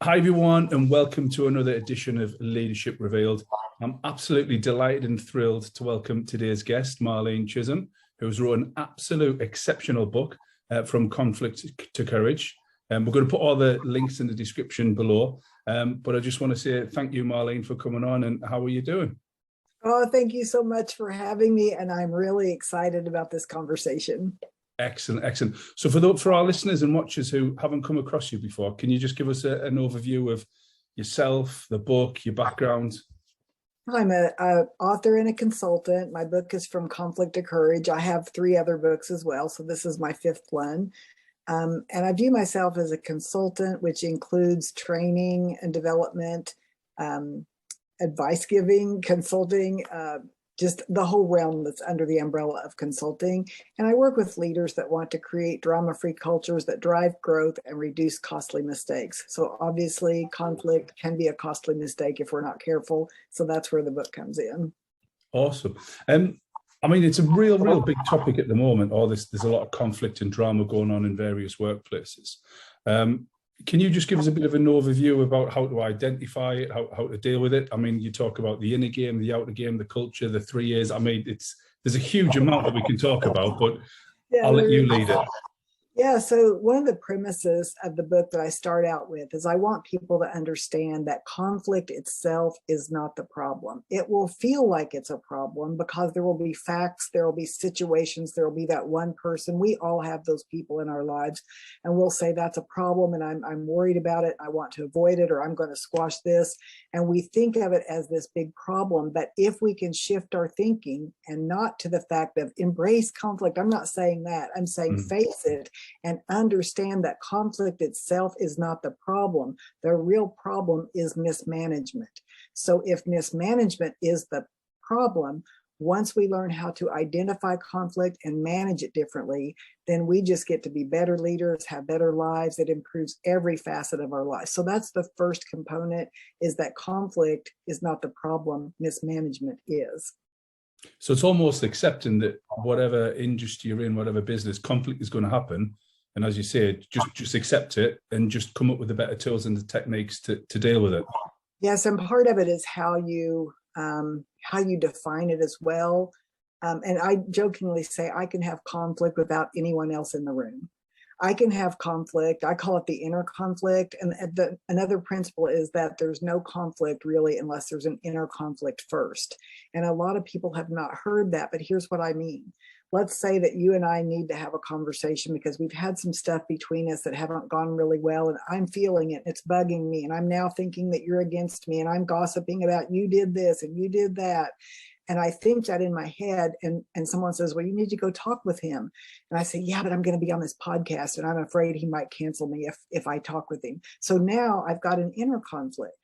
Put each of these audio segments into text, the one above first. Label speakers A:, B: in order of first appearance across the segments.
A: Hi, everyone, and welcome to another edition of Leadership Revealed. I'm absolutely delighted and thrilled to welcome today's guest, Marlene Chism, who's wrote an absolute exceptional book, From Conflict to Courage. We're going to put all the links in the description below, but I just want to say thank you, Marlene, for coming on, and how are you doing?
B: Oh, thank you so much for having me, and I'm really excited about this conversation.
A: Excellent, excellent. So for our listeners and watchers who haven't come across you before, can you just give us an overview of yourself, the book, your background?
B: I'm an author and a consultant. My book is From Conflict to Courage. I have 3 other books as well, so this is my 5th one. And I view myself as a consultant, which includes training and development, advice giving, consulting, just the whole realm that's under the umbrella of consulting. And I work with leaders that want to create drama-free cultures that drive growth and reduce costly mistakes. So obviously conflict can be a costly mistake if we're not careful. So that's where the book comes in.
A: Awesome. I mean, it's a real big topic at the moment. There's a lot of conflict and drama going on in various workplaces. Can you just give us a bit of an overview about how to identify it, how to deal with it? I mean, you talk about the inner game, the outer game, the culture, the 3 years. I mean, there's a huge amount that we can talk about, but yeah, I'll let you lead it.
B: Yeah, so one of the premises of the book that I start out with is I want people to understand that conflict itself is not the problem. It will feel like it's a problem because there will be facts, there will be situations, there will be that one person. We all have those people in our lives, and we'll say that's a problem and I'm worried about it. I want to avoid it, or I'm going to squash this. And we think of it as this big problem. But if we can shift our thinking and not to the fact of embrace conflict, I'm not saying that, I'm saying face it and understand that conflict itself is not the problem. The real problem is mismanagement. So if mismanagement is the problem, once we learn how to identify conflict and manage it differently, then we just get to be better leaders, have better lives. It improves every facet of our life. So that's the first component, is that conflict is not the problem, mismanagement is.
A: So it's almost accepting that whatever industry you're in, whatever business, conflict is going to happen. And as you say, just accept it and just come up with the better tools and the techniques to deal with it.
B: Yes, and part of it is how you define it as well. And I jokingly say I can have conflict without anyone else in the room. I can have conflict. I call it the inner conflict. And another principle is that there's no conflict really unless there's an inner conflict first. And a lot of people have not heard that, but here's what I mean. Let's say that you and I need to have a conversation because we've had some stuff between us that haven't gone really well, and I'm feeling it and it's bugging me, and I'm now thinking that you're against me, and I'm gossiping about you did this and you did that. And I think that in my head, and someone says, well, you need to go talk with him. And I say, yeah, but I'm going to be on this podcast and I'm afraid he might cancel me if I talk with him. So now I've got an inner conflict.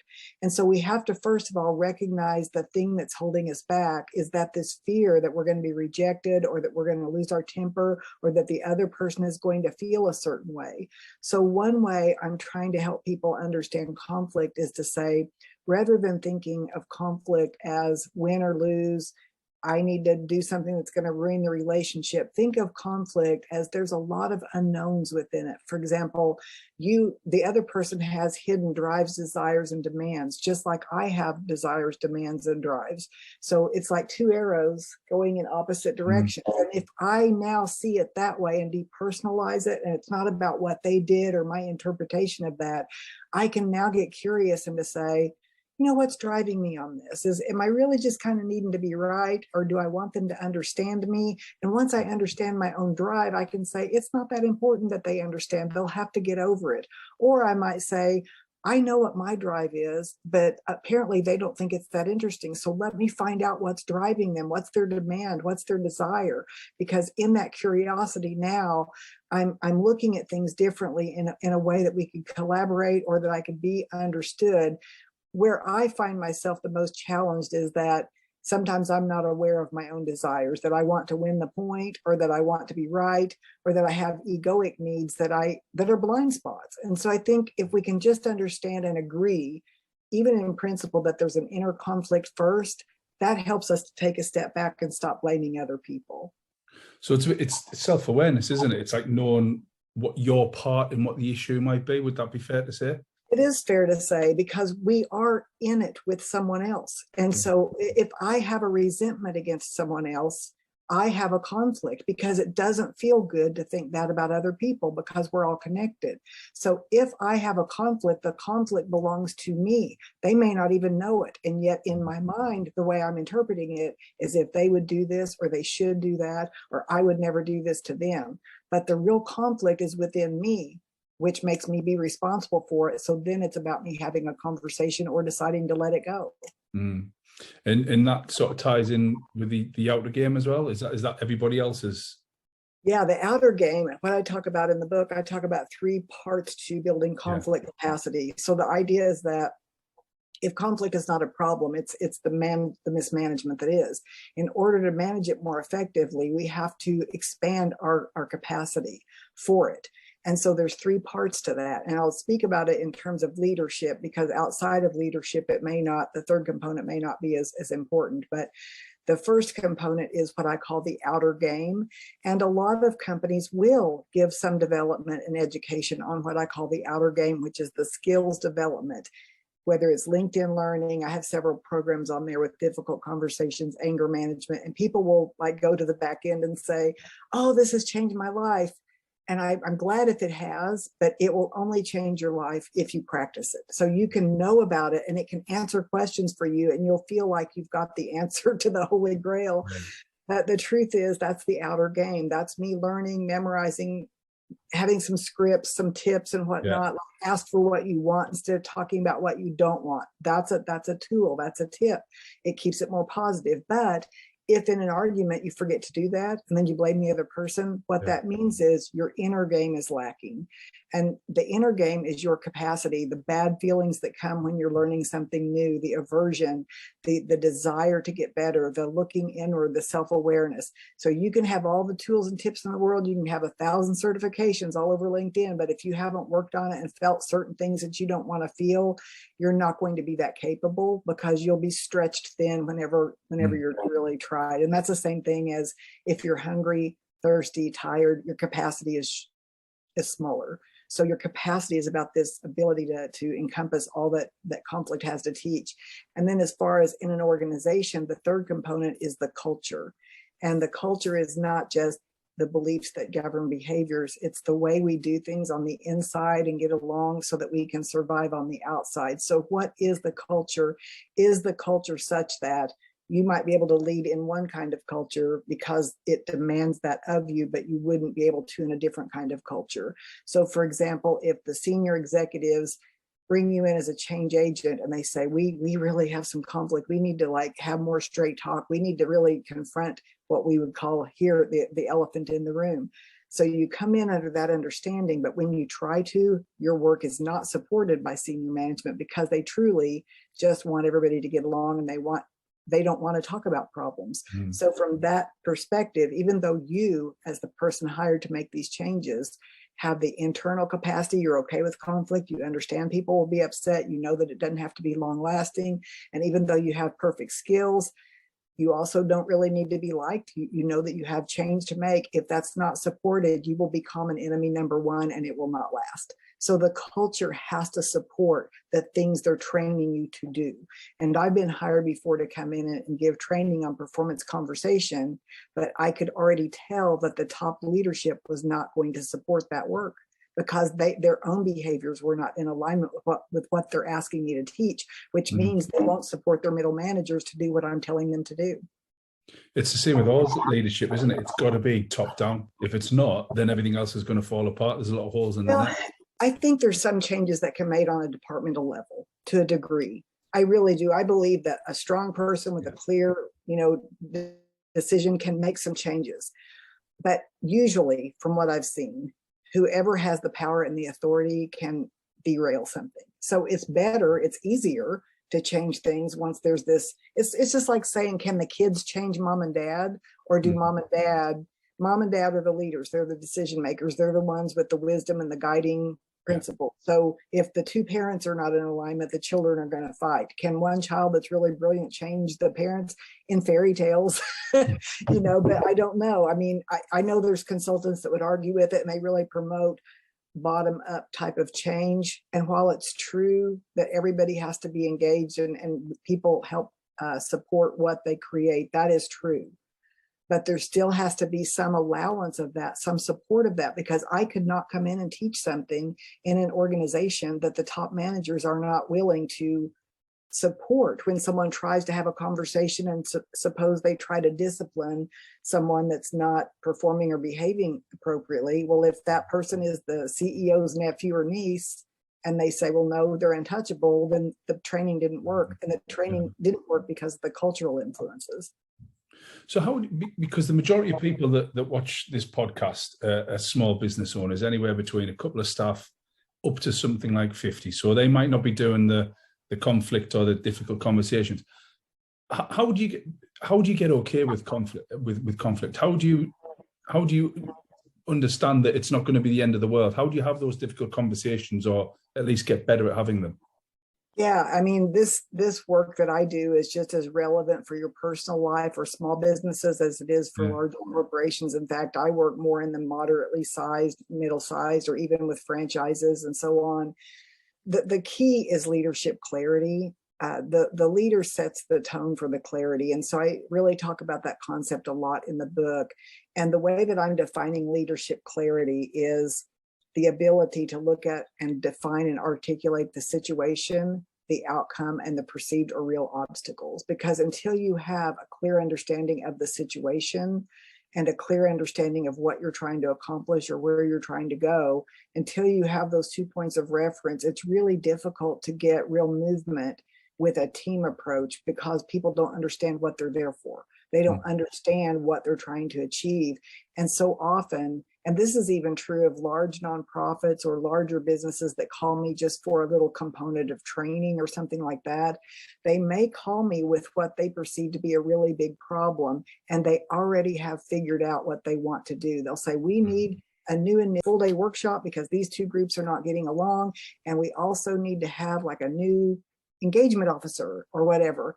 B: And so we have to, first of all, recognize the thing that's holding us back is that this fear that we're going to be rejected, or that we're going to lose our temper, or that the other person is going to feel a certain way. So one way I'm trying to help people understand conflict is to say, rather than thinking of conflict as win or lose, I need to do something that's going to ruin the relationship. Think of conflict as there's a lot of unknowns within it. For example, the other person has hidden drives, desires, and demands, just like I have desires, demands, and drives. So it's like 2 arrows going in opposite directions. And if I now see it that way and depersonalize it, and it's not about what they did or my interpretation of that, I can now get curious and to say, you know, what's driving me on this? Am I really just kind of needing to be right, or do I want them to understand me? And once I understand my own drive, I can say, it's not that important that they understand. They'll have to get over it. Or I might say, I know what my drive is, but apparently they don't think it's that interesting. So let me find out what's driving them. What's their demand? What's their desire? Because in that curiosity now, I'm looking at things differently in a way that we could collaborate, or that I could be understood. Where I find myself the most challenged is that sometimes I'm not aware of my own desires, that I want to win the point, or that I want to be right, or that I have egoic needs that are blind spots. And so I think if we can just understand and agree, even in principle, that there's an inner conflict first, that helps us to take a step back and stop blaming other people.
A: So it's self-awareness, isn't it? It's like knowing what your part in what the issue might be. Would that be fair to say?
B: It is fair to say, because we are in it with someone else. And so if I have a resentment against someone else, I have a conflict, because it doesn't feel good to think that about other people, because we're all connected. So if I have a conflict, the conflict belongs to me. They may not even know it. And yet in my mind, the way I'm interpreting it is if they would do this, or they should do that, or I would never do this to them. But the real conflict is within me, which makes me be responsible for it. So then it's about me having a conversation or deciding to let it go.
A: Mm. And that sort of ties in with the outer game as well. Is that everybody else's?
B: Yeah, the outer game, what I talk about in the book, I talk about 3 parts to building conflict capacity. So the idea is that if conflict is not a problem, it's the mismanagement that is. In order to manage it more effectively, we have to expand our capacity for it. And so there's 3 parts to that. And I'll speak about it in terms of leadership, because outside of leadership, the third component may not be as important. But the first component is what I call the outer game. And a lot of companies will give some development and education on what I call the outer game, which is the skills development. Whether it's LinkedIn Learning, I have several programs on there with difficult conversations, anger management, and people will like go to the back end and say, oh, this has changed my life. And I'm glad if it has, but it will only change your life if you practice it. So you can know about it and it can answer questions for you, and you'll feel like you've got the answer to the Holy Grail. But the truth is, that's the outer game. That's me learning, memorizing, having some scripts, some tips and whatnot. Like ask for what you want instead of talking about what you don't want. That's a tool. That's a tip. It keeps it more positive. But if in an argument you forget to do that and then you blame the other person, what that means is your inner game is lacking. And the inner game is your capacity, the bad feelings that come when you're learning something new, the aversion, the desire to get better, the looking inward, the self-awareness. So you can have all the tools and tips in the world. You can have 1,000 certifications all over LinkedIn, but if you haven't worked on it and felt certain things that you don't want to feel, you're not going to be that capable, because you'll be stretched thin whenever you're really tried. And that's the same thing as if you're hungry, thirsty, tired, your capacity is smaller. So your capacity is about this ability to encompass all that conflict has to teach. And then as far as in an organization, the third component is the culture. And the culture is not just the beliefs that govern behaviors. It's the way we do things on the inside and get along so that we can survive on the outside. So what is the culture? Is the culture such that you might be able to lead in one kind of culture because it demands that of you, but you wouldn't be able to in a different kind of culture? So for example, if the senior executives bring you in as a change agent and they say, we really have some conflict, we need to like have more straight talk, we need to really confront what we would call here the elephant in the room. So you come in under that understanding, but when you try to, your work is not supported by senior management, because they truly just want everybody to get along, and they don't want to talk about problems. So from that perspective, even though you, as the person hired to make these changes, have the internal capacity, you're okay with conflict, you understand people will be upset, you know that it doesn't have to be long lasting. And even though you have perfect skills, you also don't really need to be liked. You know that you have change to make. If that's not supported, you will be common enemy number 1, and it will not last. So the culture has to support the things they're training you to do. And I've been hired before to come in and give training on performance conversation, but I could already tell that the top leadership was not going to support that work, because their own behaviors were not in alignment with what they're asking me to teach, which means they won't support their middle managers to do what I'm telling them to do.
A: It's the same with all leadership, isn't it? It's got to be top down. If it's not, then everything else is going to fall apart. There's a lot of holes in the net.
B: I think there's some changes that can be made on a departmental level to a degree. I really do. I believe that a strong person with a clear, decision can make some changes. But usually, from what I've seen, whoever has the power and the authority can derail something. So it's better, it's easier to change things once there's this. It's just like saying, can the kids change mom and dad, or do mom and dad are the leaders, they're the decision makers, they're the ones with the wisdom and the guiding principle. So if the two parents are not in alignment, the children are going to fight. Can one child that's really brilliant change the parents? In fairy tales? But I don't know. I mean, I know there's consultants that would argue with it, and they really promote bottom up type of change. And while it's true that everybody has to be engaged and people help support what they create, that is true. But there still has to be some allowance of that, some support of that, because I could not come in and teach something in an organization that the top managers are not willing to support. When someone tries to have a conversation and suppose they try to discipline someone that's not performing or behaving appropriately, well, if that person is the CEO's nephew or niece and they say, well, no, they're untouchable, then the training didn't work. And the training didn't work because of the cultural influences.
A: So because the majority of people that watch this podcast are small business owners, anywhere between a couple of staff up to something like 50. So they might not be doing the conflict or the difficult conversations. How do you get okay with conflict? With conflict, how do you understand that it's not going to be the end of the world? How do you have those difficult conversations, or at least get better at having them?
B: Yeah, I mean, this work that I do is just as relevant for your personal life or small businesses as it is for large corporations. In fact, I work more in the moderately sized, middle-sized, or even with franchises and so on. The key is leadership clarity. The leader sets the tone for the clarity. And so I really talk about that concept a lot in the book. And the way that I'm defining leadership clarity is the ability to look at and define and articulate the situation, the outcome, and the perceived or real obstacles. Because until you have a clear understanding of the situation and a clear understanding of what you're trying to accomplish or where you're trying to go, until you have those 2 points of reference, it's really difficult to get real movement with a team approach, because people don't understand what they're there for. They don't understand what they're trying to achieve. And so often, and this is even true of large nonprofits or larger businesses that call me just for a little component of training or something like that, they may call me with what they perceive to be a really big problem, and they already have figured out what they want to do. They'll say, we need a new full-day workshop because these two groups are not getting along, and we also need to have like a new engagement officer or whatever.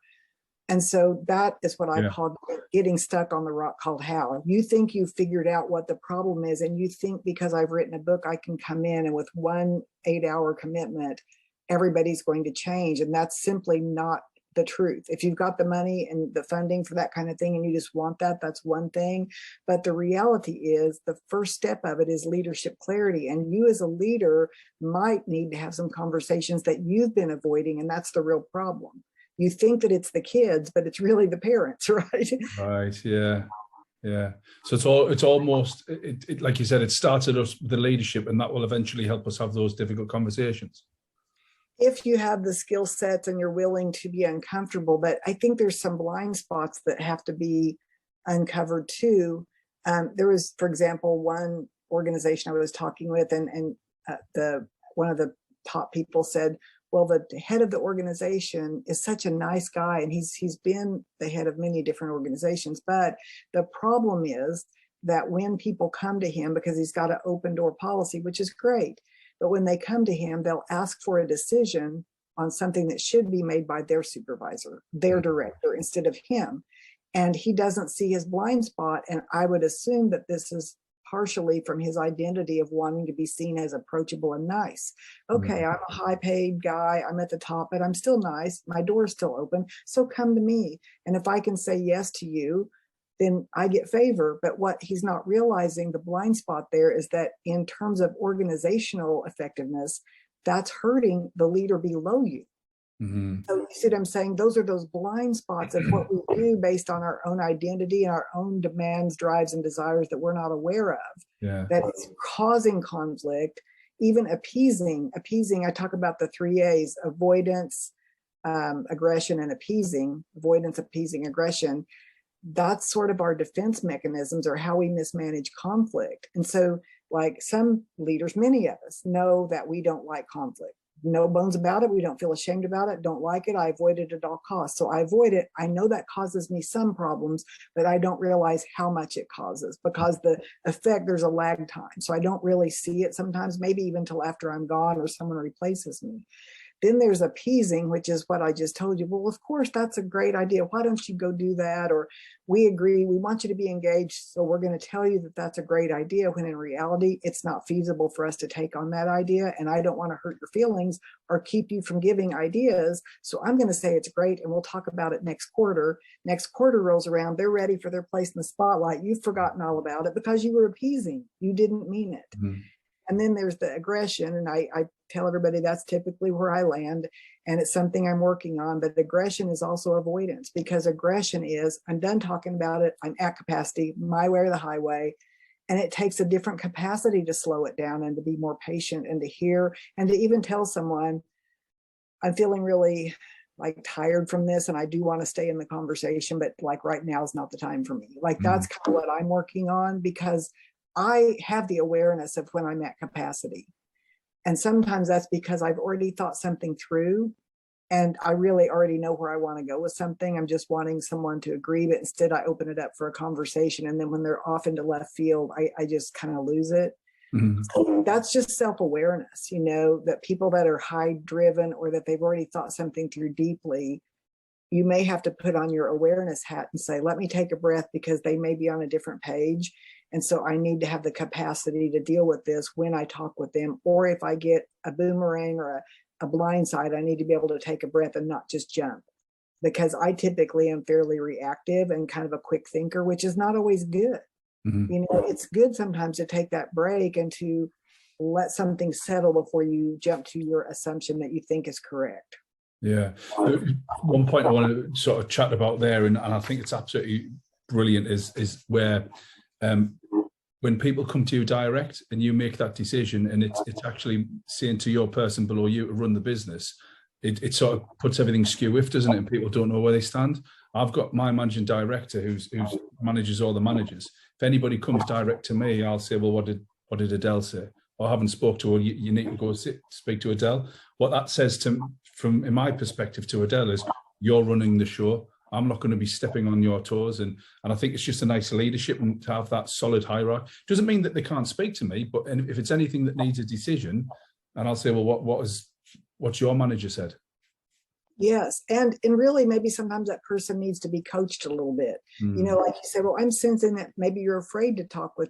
B: And so that is what I call getting stuck on the rock called how. You think you've figured out what the problem is, and you think because I've written a book, I can come in and with 1 8-hour commitment, everybody's going to change. And that's simply not the truth. If you've got the money and the funding for that kind of thing and you just want that, that's one thing. But the reality is the first step of it is leadership clarity. And you as a leader might need to have some conversations that you've been avoiding. And that's the real problem. You think that it's the kids, but it's really the parents, right?
A: Right. Yeah. Yeah. So it's almost like you said, it started us with the leadership, and that will eventually help us have those difficult conversations.
B: If you have the skill sets and you're willing to be uncomfortable. But I think there's some blind spots that have to be uncovered too. There was, for example, one organization I was talking with, and one of the top people said, well, the head of the organization is such a nice guy, and he's been the head of many different organizations. But the problem is that when people come to him, because he's got an open door policy, which is great, but when they come to him, they'll ask for a decision on something that should be made by their supervisor, their director, instead of him. And he doesn't see his blind spot. And I would assume that this is partially from his identity of wanting to be seen as approachable and nice. Okay, I'm a high paid guy, I'm at the top, but I'm still nice. My door's still open. So come to me. And if I can say yes to you, then I get favor. But what he's not realizing, the blind spot there, is that in terms of organizational effectiveness, that's hurting the leader below you. So you see what I'm saying? Those are those blind spots of what we do based on our own identity and our own demands, drives, and desires that we're not aware of. That it's causing conflict, even appeasing. I talk about the 3 A's: avoidance, aggression, and appeasing. Avoidance, appeasing, aggression. That's sort of our defense mechanisms, or how we mismanage conflict. And so, like some leaders, many of us know that we don't like conflict. no bones about it. We don't feel ashamed about it, don't like it. I avoid it at all costs. So I avoid it. I know that causes me some problems, but I don't realize how much it causes because the effect, there's a lag time. So I don't really see it sometimes, maybe even till after I'm gone or someone replaces me. Then there's appeasing, which is what I just told you. Well, of course, that's a great idea. Why don't you go do that? Or we agree, we want you to be engaged. So we're going to tell you that that's a great idea, when in reality, it's not feasible for us to take on that idea. And I don't want to hurt your feelings or keep you from giving ideas. So I'm going to say it's great. And we'll talk about it next quarter. Next quarter rolls around. They're ready for their place in the spotlight. You've forgotten all about it because you were appeasing. You didn't mean it. Mm-hmm. And then there's the aggression. And I tell everybody that's typically where I land. And it's something I'm working on. But aggression is also avoidance, because aggression is, I'm done talking about it. I'm at capacity, my way or the highway. And it takes a different capacity to slow it down and to be more patient and to hear and to even tell someone, I'm feeling really like tired from this and I do want to stay in the conversation, but like right now is not the time for me. Like that's kind of what I'm working on, because I have the awareness of when I'm at capacity. And sometimes that's because I've already thought something through and I really already know where I want to go with something. I'm just wanting someone to agree, but instead I open it up for a conversation. And then when they're off into left field, I just kind of lose it. Mm-hmm. So that's just self-awareness, you know, that people that are high driven or that they've already thought something through deeply, you may have to put on your awareness hat and say, let me take a breath, because they may be on a different page. And so I need to have the capacity to deal with this when I talk with them. Or if I get a boomerang or a blind side, I need to be able to take a breath and not just jump, because I typically am fairly reactive and kind of a quick thinker, which is not always good. Mm-hmm. You know, it's good sometimes to take that break and to let something settle before you jump to your assumption that you think is correct.
A: Yeah. One point I want to sort of chat about there, and I think it's absolutely brilliant, is where when people come to you direct and you make that decision, and it's actually saying to your person below you to run the business, it sort of puts everything skew-whiff, doesn't it? And people don't know where they stand. I've got my managing director who's manages all the managers. If anybody comes direct to me, I'll say, well, what did Adele say? Or I haven't spoke to her. You need to go speak to Adele. What that says from in my perspective to Adele is, you're running the show. I'm not going to be stepping on your toes. And I think it's just a nice leadership and to have that solid hierarchy. Doesn't mean that they can't speak to me, but if it's anything that needs a decision, and I'll say, well, what's your manager said?
B: Yes. And really maybe sometimes that person needs to be coached a little bit. You know, like you said, well, I'm sensing that maybe you're afraid to talk with,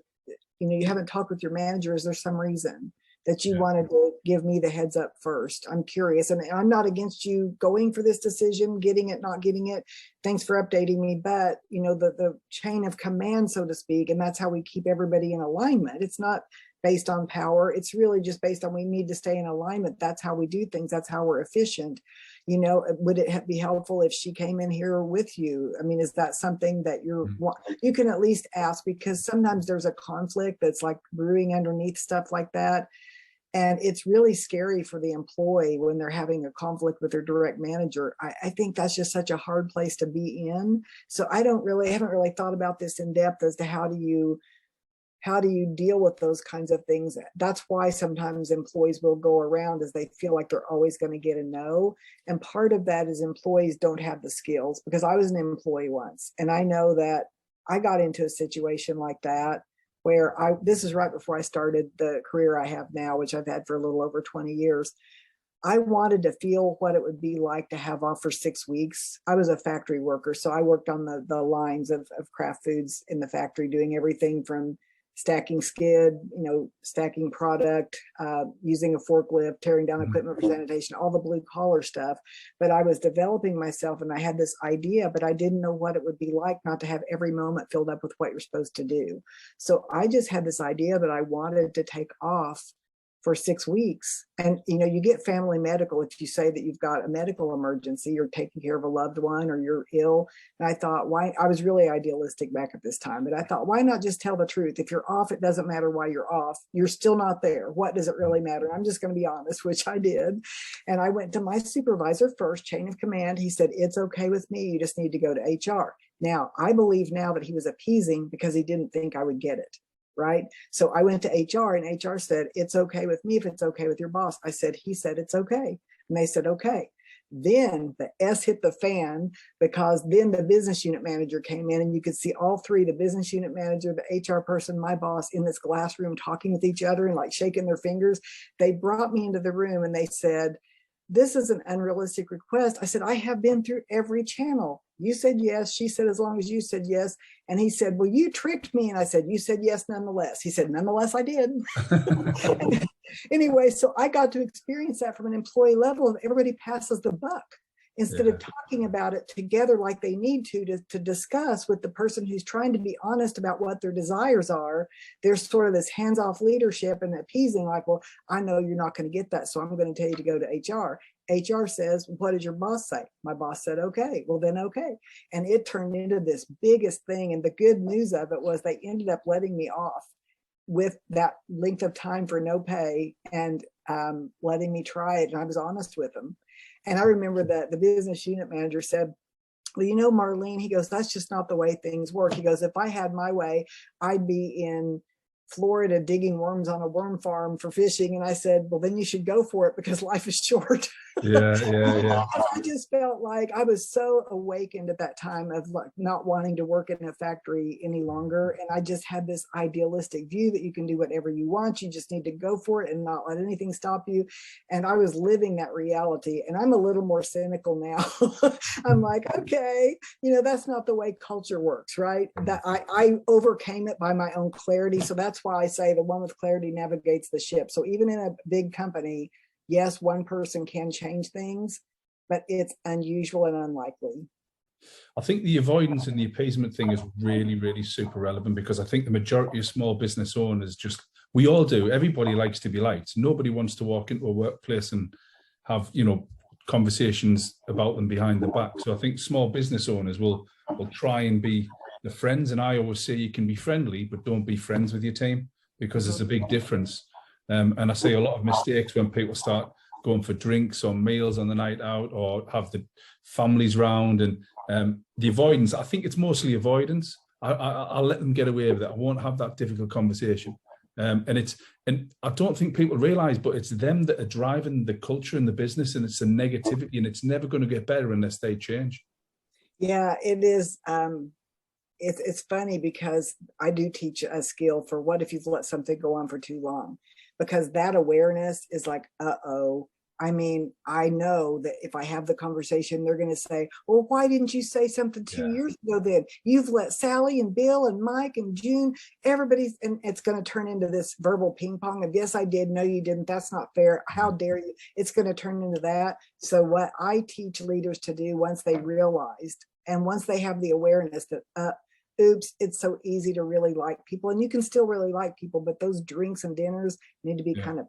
B: you know, you haven't talked with your manager. Is there some reason that you wanted to give me the heads up first? I'm curious. And I'm not against you going for this decision, getting it, not getting it. Thanks for updating me. But, you know, the chain of command, so to speak, and that's how we keep everybody in alignment. It's not based on power. It's really just based on, we need to stay in alignment. That's how we do things. That's how we're efficient. You know, would it be helpful if she came in here with you? I mean, is that something that you can at least ask, because sometimes there's a conflict that's like brewing underneath stuff like that. And it's really scary for the employee when they're having a conflict with their direct manager. I think that's just such a hard place to be in. So I haven't really thought about this in depth as to how do you deal with those kinds of things. That's why sometimes employees will go around, as they feel like they're always going to get a no. And part of that is employees don't have the skills, because I was an employee once, and I know that I got into a situation like that where this is right before I started the career I have now, which I've had for a little over 20 years. I wanted to feel what it would be like to have off for 6 weeks. I was a factory worker, so I worked on the lines of Kraft Foods in the factory, doing everything from stacking skid, you know, stacking product, using a forklift, tearing down equipment for sanitation, all the blue collar stuff. But I was developing myself, and I had this idea, but I didn't know what it would be like not to have every moment filled up with what you're supposed to do. So I just had this idea that I wanted to take off for 6 weeks. And, you know, you get family medical if you say that you've got a medical emergency, you're taking care of a loved one or you're ill. And I thought, I was really idealistic back at this time, but I thought, why not just tell the truth? If you're off, it doesn't matter why you're off. You're still not there. What does it really matter? I'm just going to be honest, which I did. And I went to my supervisor first, chain of command. He said, it's okay with me. You just need to go to HR. Now, I believe now that he was appeasing because he didn't think I would get it. right? So I went to HR, and HR said, it's okay with me if it's okay with your boss. I said, he said it's okay. And they said, okay. Then the S hit the fan, because then the business unit manager came in, and you could see all three, the business unit manager, the HR person, my boss, in this glass room talking with each other and like shaking their fingers. They brought me into the room and they said, this is an unrealistic request. I said, I have been through every channel. You said yes. She said, as long as you said yes. And he said, well, you tricked me. And I said, you said yes, nonetheless. He said, nonetheless, I did. Anyway, so I got to experience that from an employee level, and everybody passes the buck instead of talking about it together like they need to discuss with the person who's trying to be honest about what their desires are. There's sort of this hands-off leadership and appeasing, like, well, I know you're not going to get that, so I'm going to tell you to go to HR. HR says, what did your boss say? My boss said, okay, well then, okay. And it turned into this biggest thing. And the good news of it was they ended up letting me off with that length of time for no pay, and letting me try it. And I was honest with them. And I remember that the business unit manager said, well, you know, Marlene, he goes, that's just not the way things work. He goes, if I had my way, I'd be in Florida digging worms on a worm farm for fishing. And I said, well, then you should go for it, because life is short.
A: Yeah.
B: I just felt like I was so awakened at that time of like not wanting to work in a factory any longer. And I just had this idealistic view that you can do whatever you want. You just need to go for it and not let anything stop you. And I was living that reality. And I'm a little more cynical now. I'm like, okay, you know, that's not the way culture works, right? That I overcame it by my own clarity. So that's why I say the one with clarity navigates the ship. So even in a big company, yes, one person can change things, but it's unusual and unlikely.
A: I think the avoidance and the appeasement thing is really, really super relevant, because I think the majority of small business owners we all do. Everybody likes to be liked. Nobody wants to walk into a workplace and have, conversations about them behind the back. So I think small business owners will try and be the friends. And I always say you can be friendly, but don't be friends with your team, because there's a big difference. And I see a lot of mistakes when people start going for drinks or meals on the night out, or have the families round. And the avoidance, I think it's mostly avoidance. I'll let them get away with it. I won't have that difficult conversation. And I don't think people realize, but it's them that are driving the culture in the business, and it's the negativity, and it's never going to get better unless they change.
B: Yeah, it is. It's funny, because I do teach a skill for what if you've let something go on for too long, because that awareness is like, uh-oh. I mean, I know that if I have the conversation, they're going to say, well, why didn't you say something 2 years ago then? You've let Sally and Bill and Mike and June, everybody's, and it's going to turn into this verbal ping pong of, yes, I did. No, you didn't. That's not fair. How dare you? It's going to turn into that. So what I teach leaders to do, once they realized, and once they have the awareness that, oops, it's so easy to really like people, and you can still really like people, but those drinks and dinners need to be kind of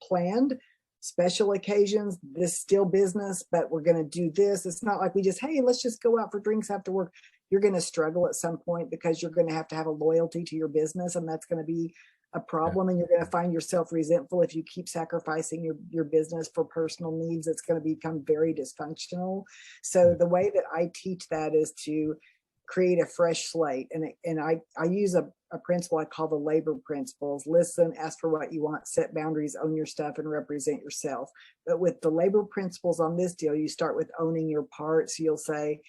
B: planned. Special occasions, this still business, but we're going to do this. It's not like we just, hey, let's just go out for drinks after work. You're going to struggle at some point, because you're going to have a loyalty to your business, and that's going to be a problem. And you're going to find yourself resentful if you keep sacrificing your business for personal needs. It's going to become very dysfunctional. So the way that I teach that is to create a fresh slate. And I use a principle I call the labor principles: listen, ask for what you want, set boundaries, own your stuff, and represent yourself. But with the labor principles on this deal, you start with owning your parts. You'll say,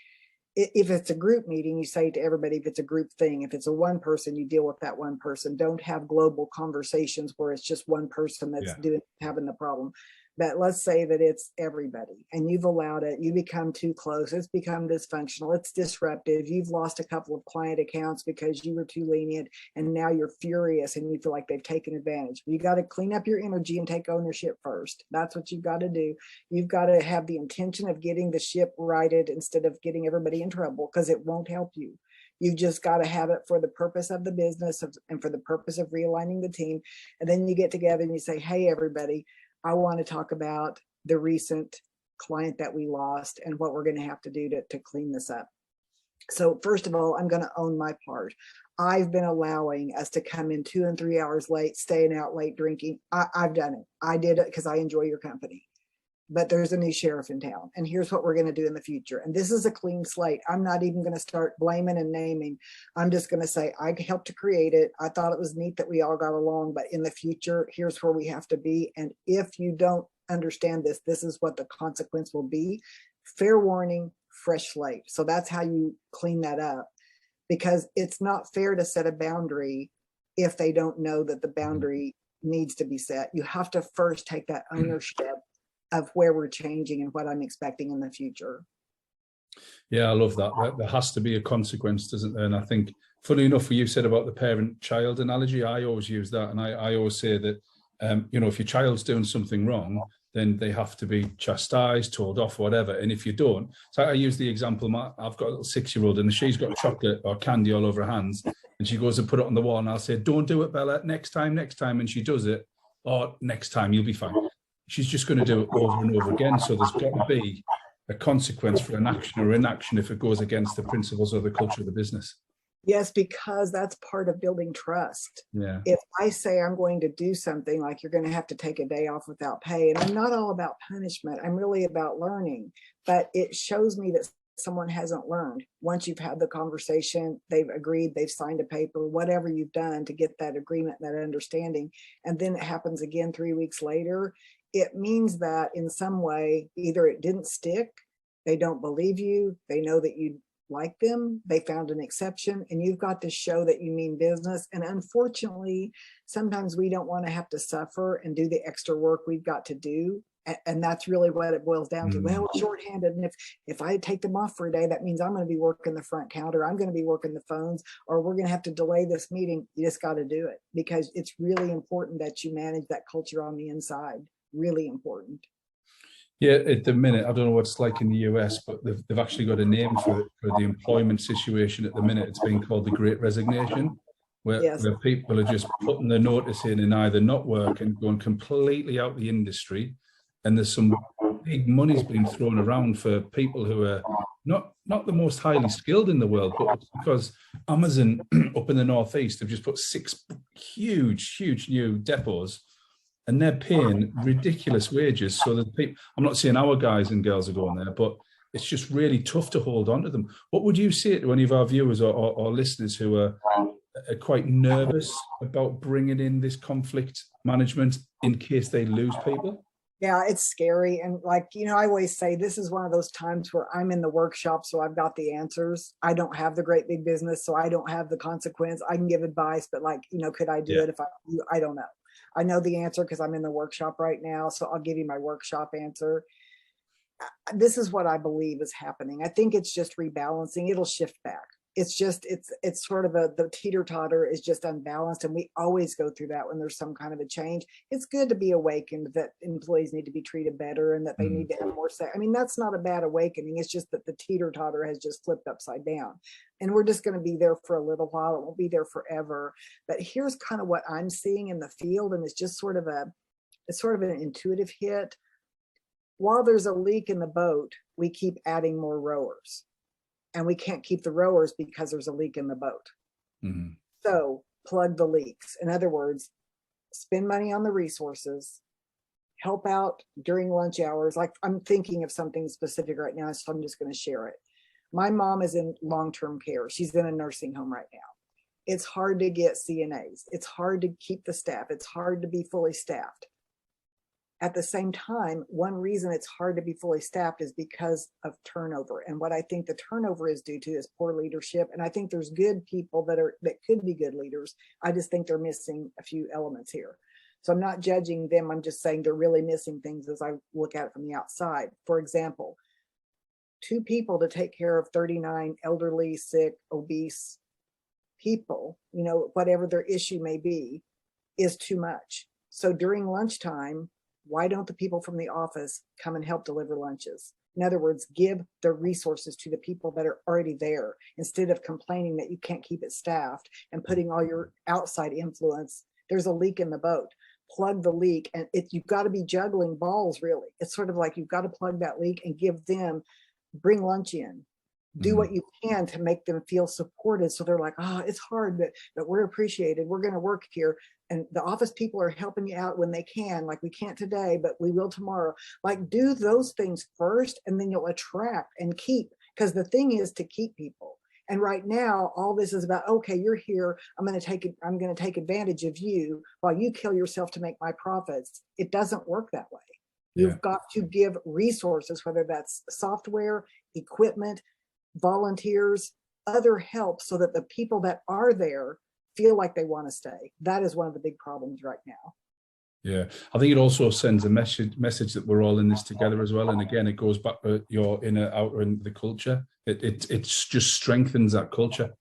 B: if it's a group meeting, you say to everybody, if it's a group thing, if it's a one person, you deal with that one person. Don't have global conversations where it's just one person that's having the problem. But let's say that it's everybody, and you've allowed it, you become too close, it's become dysfunctional, it's disruptive, you've lost a couple of client accounts because you were too lenient, and now you're furious and you feel like they've taken advantage. You got to clean up your energy and take ownership first. That's what you've got to do. You've got to have the intention of getting the ship righted instead of getting everybody in trouble, because it won't help you. You've just got to have it for the purpose of the business and for the purpose of realigning the team. And then you get together and you say, hey, everybody, I want to talk about the recent client that we lost and what we're going to have to do to clean this up. So first of all, I'm going to own my part. I've been allowing us to come in 2 and 3 hours late, staying out late drinking. I've done it. I did it because I enjoy your company. but there's a new sheriff in town, and here's what we're going to do in the future. And this is a clean slate. I'm not even going to start blaming and naming. I'm just going to say, I helped to create it. I thought it was neat that we all got along, but in the future, here's where we have to be. And if you don't understand this, this is what the consequence will be. Fair warning, fresh slate. So that's how you clean that up, because it's not fair to set a boundary if they don't know that the boundary needs to be set. You have to first take that ownership of where we're changing and what I'm expecting in the future.
A: Yeah, I love that. There has to be a consequence, doesn't there? And I think, funny enough, what you said about the parent-child analogy, I always use that. And I always say that, if your child's doing something wrong, then they have to be chastised, told off, whatever. And if you don't, so I use the example, I've got a little 6-year-old and she's got chocolate or candy all over her hands and she goes to put it on the wall and I'll say, don't do it, Bella, next time. And she does it. Oh, next time, you'll be fine. She's just going to do it over and over again. So there's got to be a consequence for an action or inaction if it goes against the principles or the culture of the business.
B: Yes, because that's part of building trust.
A: Yeah.
B: If I say I'm going to do something, like you're going to have to take a day off without pay, and I'm not all about punishment, I'm really about learning, but it shows me that someone hasn't learned. Once you've had the conversation, they've agreed, they've signed a paper, whatever you've done to get that agreement, that understanding, and then it happens again 3 weeks later, it means that in some way, either it didn't stick, they don't believe you, they know that you like them, they found an exception, and you've got to show that you mean business. And unfortunately, sometimes we don't want to have to suffer and do the extra work we've got to do. And that's really what it boils down to. Well, we're shorthanded, and if I take them off for a day, that means I'm going to be working the front counter, I'm going to be working the phones, or we're going to have to delay this meeting. You just got to do it, because it's really important that you manage that culture on the inside. Really important.
A: Yeah, at the minute, I don't know what it's like in the US, but they've actually got a name for the employment situation at the minute. It's being called the Great Resignation, where people are just putting their notice in and either not working, going completely out the industry. And there's some big money's being thrown around for people who are not the most highly skilled in the world, but it's because Amazon up in the Northeast have just put 6 huge new depots, and they're paying ridiculous wages. So that people, I'm not saying our guys and girls are going there, but it's just really tough to hold on to them. What would you say to any of our viewers or listeners who are quite nervous about bringing in this conflict management in case they lose people?
B: Yeah, it's scary. And like, I always say this is one of those times where I'm in the workshop, so I've got the answers. I don't have the great big business, so I don't have the consequence. I can give advice, but could I do it if I don't know. I know the answer because I'm in the workshop right now, so I'll give you my workshop answer. This is what I believe is happening. I think it's just rebalancing. It'll shift back. It's sort of the teeter-totter is just unbalanced, and we always go through that when there's some kind of a change. It's good to be awakened that employees need to be treated better and that they need to have more say. I mean, that's not a bad awakening. It's just that the teeter-totter has just flipped upside down, and we're just going to be there for a little while. It won't be there forever. But here's kind of what I'm seeing in the field, and it's just sort of an intuitive hit. While there's a leak in the boat, we keep adding more rowers. And we can't keep the rowers because there's a leak in the boat. Mm-hmm. So plug the leaks. In other words, spend money on the resources, help out during lunch hours. Like, I'm thinking of something specific right now, so I'm just going to share it. My mom is in long-term care. She's in a nursing home right now. It's hard to get CNAs. It's hard to keep the staff. It's hard to be fully staffed. At the same time, one reason it's hard to be fully staffed is because of turnover. And what I think the turnover is due to is poor leadership. And I think there's good people that could be good leaders. I just think they're missing a few elements here. So I'm not judging them. I'm just saying they're really missing things as I look at it from the outside. For example, 2 people to take care of 39 elderly, sick, obese people, whatever their issue may be, is too much. So during lunchtime, why don't the people from the office come and help deliver lunches? In other words, give the resources to the people that are already there instead of complaining that you can't keep it staffed and putting all your outside influence. There's a leak in the boat. Plug the leak, and you've got to be juggling balls, really. It's sort of like you've got to plug that leak and bring lunch in. Do what you can to make them feel supported. So they're like, oh, it's hard, but we're appreciated. We're going to work here. And the office people are helping you out when they can. Like, we can't today, but we will tomorrow. Like, do those things first, and then you'll attract and keep, because the thing is to keep people. And right now, all this is about, okay, you're here. I'm going to take advantage of you while you kill yourself to make my profits. It doesn't work that way. You've got to give resources, whether that's software, equipment, volunteers, other help, so that the people that are there feel like they want to stay. That is one of the big problems right now.
A: Yeah, I think it also sends a message that we're all in this together as well. And again, it goes back to your inner, outer, and the culture. It just strengthens that culture.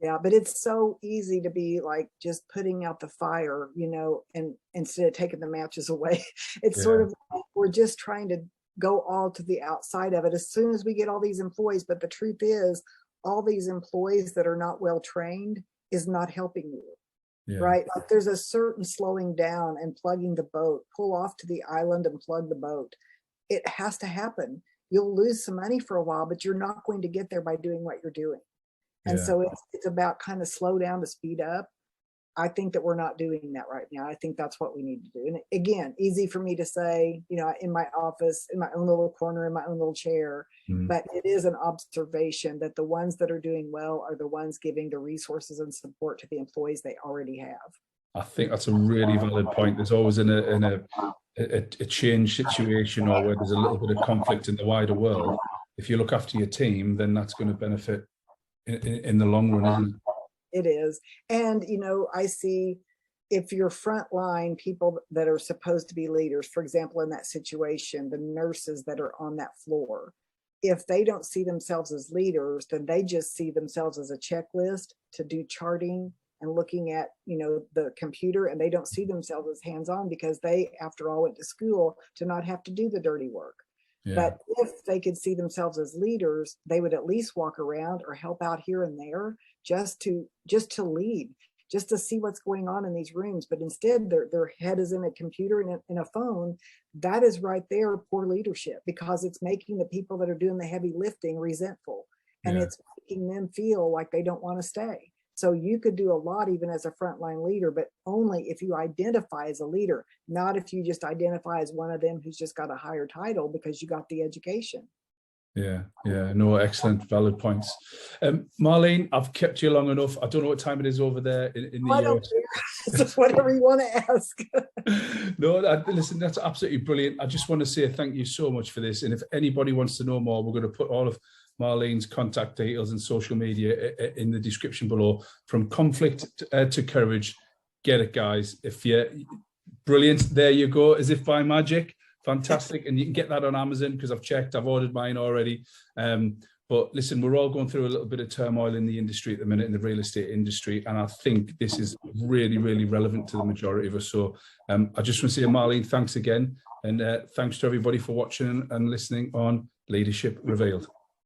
B: Yeah, but it's so easy to be like just putting out the fire, and instead of taking the matches away. It's sort of like we're just trying to go all to the outside of it as soon as we get all these employees. But the truth is, all these employees that are not well trained is not helping you, right? Like, there's a certain slowing down and plugging the boat, pull off to the island and plug the boat. It has to happen. You'll lose some money for a while, but you're not going to get there by doing what you're doing. And so it's about kind of slow down to speed up. I think that we're not doing that right now. I think that's what we need to do. And again, easy for me to say, in my office, in my own little corner, in my own little chair, but it is an observation that the ones that are doing well are the ones giving the resources and support to the employees they already have.
A: I think that's a really valid point. There's always in a change situation, or where there's a little bit of conflict in the wider world. If you look after your team, then that's going to benefit in the long run, isn't it?
B: It is. And, I see, if you're frontline people that are supposed to be leaders, for example, in that situation, the nurses that are on that floor, if they don't see themselves as leaders, then they just see themselves as a checklist to do charting and looking at, the computer, and they don't see themselves as hands-on, because they, after all, went to school to not have to do the dirty work. But if they could see themselves as leaders, they would at least walk around or help out here and there, just to lead, just to see what's going on in these rooms. But instead, their head is in a computer and in a phone. That is right there poor leadership, because it's making the people that are doing the heavy lifting resentful, and it's making them feel like they don't want to stay. So you could do a lot even as a frontline leader, but only if you identify as a leader, not if you just identify as one of them who's just got a higher title because you got the education.
A: No, excellent, valid points. Marlene, I've kept you long enough. I don't know what time it is over there in the US.
B: It's just whatever you want to ask.
A: No, listen, that's absolutely brilliant. I just want to say thank you so much for this. And if anybody wants to know more, we're going to put all of Marlene's contact details and social media in the description below. From conflict to courage. Get it, guys. If you're brilliant, there you go, as if by magic. Fantastic. And you can get that on Amazon, because I've checked, I've ordered mine already. But listen, we're all going through a little bit of turmoil in the industry at the minute, in the real estate industry. And I think this is really, really relevant to the majority of us. So I just want to say, Marlene, thanks again. And thanks to everybody for watching and listening on Leadership Revealed.